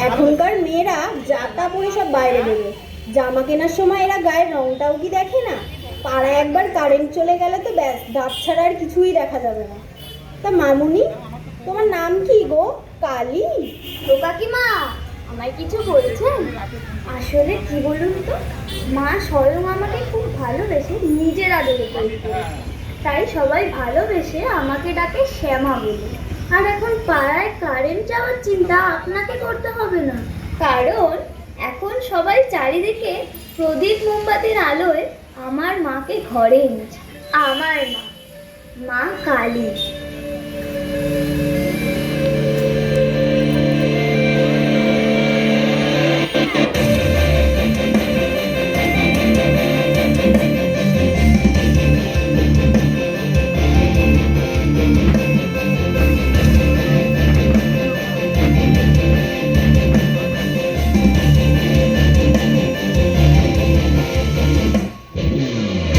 এখনকার মেয়েরা যা তা পরে সব বাইরে বেরোয়, জামা কেনার সময় এরা গায়ের রংটাও কি দেখে না? পাড়ায় একবার কারেন্ট চলে গেলে তো ব্যাস, দাঁত ছাড়া আর কিছুই দেখা যাবে না। তা মামুনি, তোমার নাম কি গো? কালী? তো কাকিমা, আমায় কিছু বলছেন? আসলে কি বলুন তো, মা স্বয়ং আমাকে খুব ভালোবেসে নিজের আদরে তৈরি করেছে, তাই সবাই ভালোবেসে আমাকে ডাকে শ্যামা বলে। আর এখন পাড়ায় কারেন্ট যাওয়ার চিন্তা আপনাকে করতে হবে না, কারণ এখন সবাই চারিদিকে প্রদীপ মোমবাতির আলোয় আমার মাকে ঘরে এনেছে। আমার মা, মা কালী।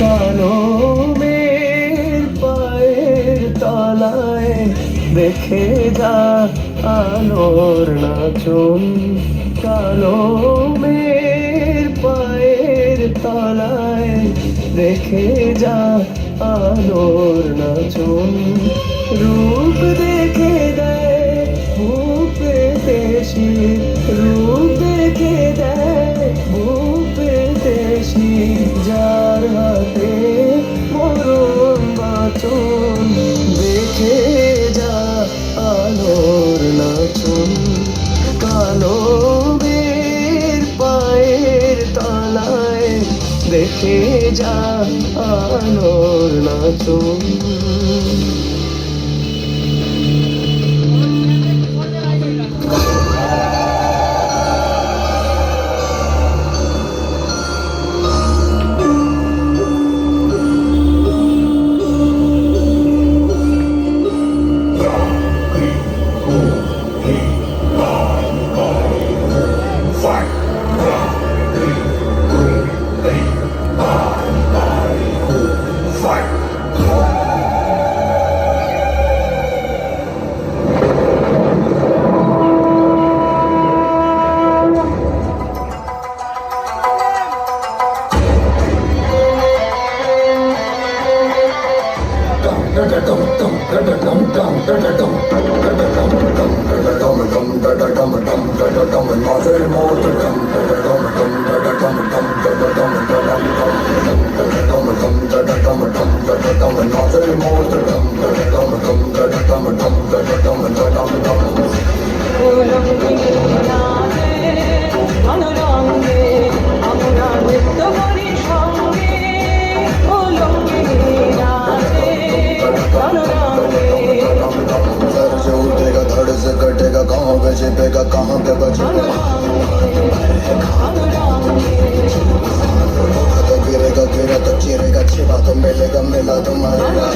কালো মেয়ের পায়ের তলায় দেখে যা আলোর নাচন। কালো মেয়ের পায়ের তলায় দেখে যা আলোর নাচন। রূপ দেখে দেয় বুক পেতে শীত, রূপ দেখে দেয় বুক পেতে শীত, যার হাতে মরণ বাচন। দেখে যা আলোর নাচন। কালো মেয়ের পায়ের তলায় দেখে যা আলোর নাচন। कहाँ पे बचेगा, तो गिरेगा गिरा तो चिरेगा, छिपा तो मिलेगा मिला तो मरेगा।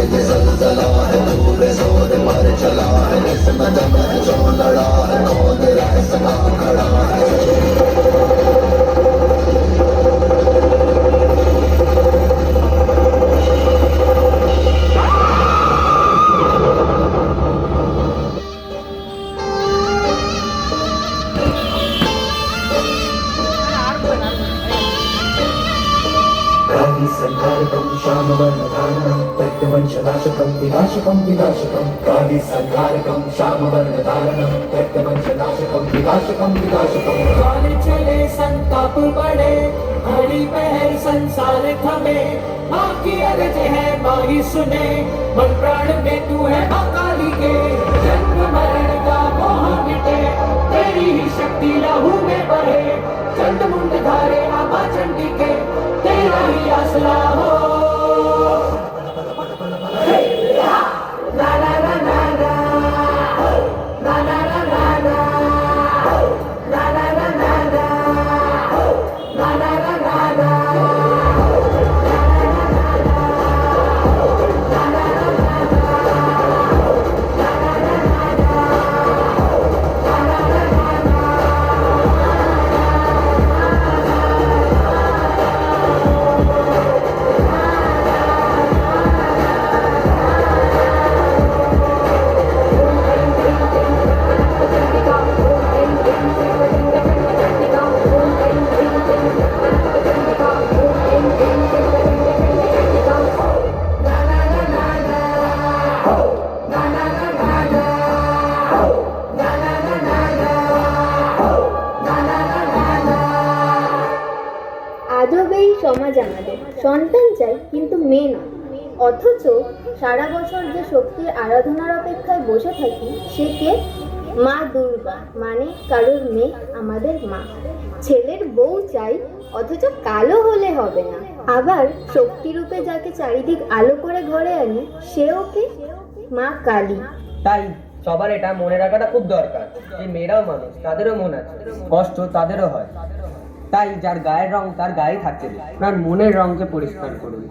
ये ज़ल्ज़ला है, पूरे जोर पर चला है, इसमें दम है जो लड़ा है, कौन रह सका खड़ा है। संहारकं श्यामवर्णधारणं त्यक्तवंशनाशकं विनाशकं विनाशकं। काली संहारकं श्यामवर्णधारणं त्यक्तवंशनाशकं विनाशकं विनाशकं। काले चले संताप बढ़े, घड़ी पहर संसार थमे, माँ की अर्ज है माँ ही सुने, मन प्राण में तू है माँ काली के। जन्म मरण का मोह मिटे, तेरी ही शक्ति लहू में बहे, चंड मुंड धारे आमा चंडी के, तेरा ही आसरा हो। ला ला ला ला ला, ला ला ला ला ला, ला ला ला ला ला, ला ला ला ला ला। কিন্তু মেয়ে নয়। অথচ সারা বছর যে শক্তির আরাধনার অপেক্ষায় বসে থাকি সে কে? মা দুর্গা, মানে কারোর মেয়ে, আমাদের মা। ছেলের বউ চাই, অথচ কালো হলে হবে না। আবার শক্তিরূপে যাকে চারিদিক আলো করে ঘরে আনি সেও কে? মা কালী। তাই সবার এটা মনে রাখাটা খুব দরকার। এই মেয়েরাও মানুষ, তাদেরও মন আছে, কষ্ট তাদেরও হয়। তাই যার গায়ের রং তার গায়ে থাকতে দিন, আপনার মনের রংকে পরিষ্কার করুন।